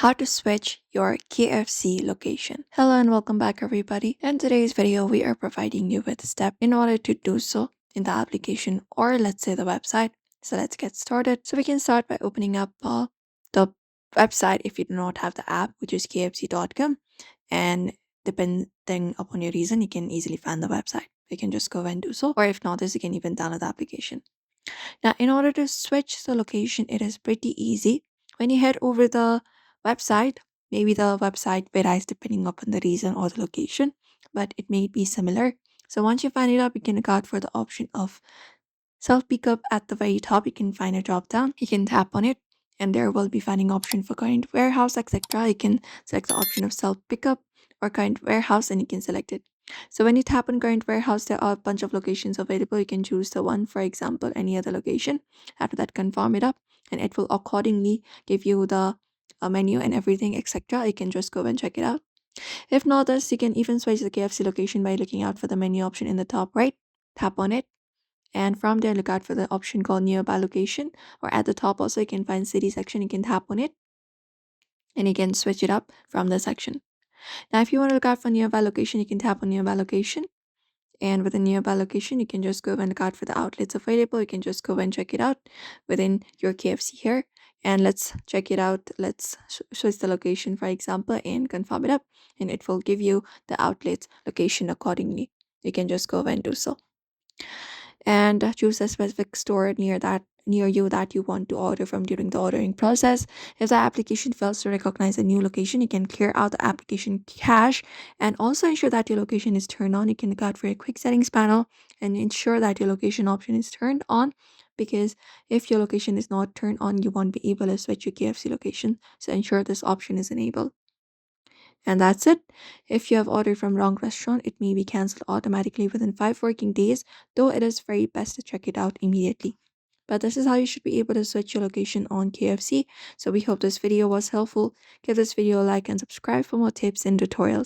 How to switch your KFC location. Hello and welcome back everybody. In today's video, we are providing you with a step in order to do so in the application or let's say the website. So let's get started. So we can start by opening up the website if you do not have the app, which is kfc.com. And depending upon your reason, you can easily find the website. You can just go and do so. Or if not, this you can even download the application. Now, in order to switch the location, it is pretty easy. When you head over the website, maybe the website varies depending upon the reason or the location, but it may be similar. So once you find it up, you can look out for the option of self pickup at the very top. You can find a drop down. You can tap on it, and there will be finding option for current warehouse, etc. You can select the option of self pickup or current warehouse, and you can select it. So when you tap on current warehouse, there are a bunch of locations available. You can choose the one, for example, any other location. After that, confirm it up, and it will accordingly give you the menu and everything, etc. You can just go and check it out. If not this, you can even switch the KFC location by looking out for the menu option in the top right. Tap on it, and from there look out for the option called nearby location, or at the top also you can find city section. You can tap on it and you can switch it up from the section. Now if you want to look out for nearby location, you can tap on nearby location, and with a nearby location you can just go and look out for the outlets available. You can just go and check it out within your KFC here, and let's check it out. Let's switch the location, for example, and confirm it up, and it will give you the outlet location accordingly. You can just go and do so, and choose a specific store near you that you want to order from during the ordering process. If the application fails to recognize a new location, you can clear out the application cache and also ensure that your location is turned on. You can look out for a quick settings panel and ensure that your location option is turned on, because if your location is not turned on, you won't be able to switch your KFC location. So ensure this option is enabled. And that's it. If you have ordered from wrong restaurant, it may be cancelled automatically within 5 working days, though it is very best to check it out immediately. But this is how you should be able to switch your location on KFC. So we hope this video was helpful. Give this video a like and subscribe for more tips and tutorials.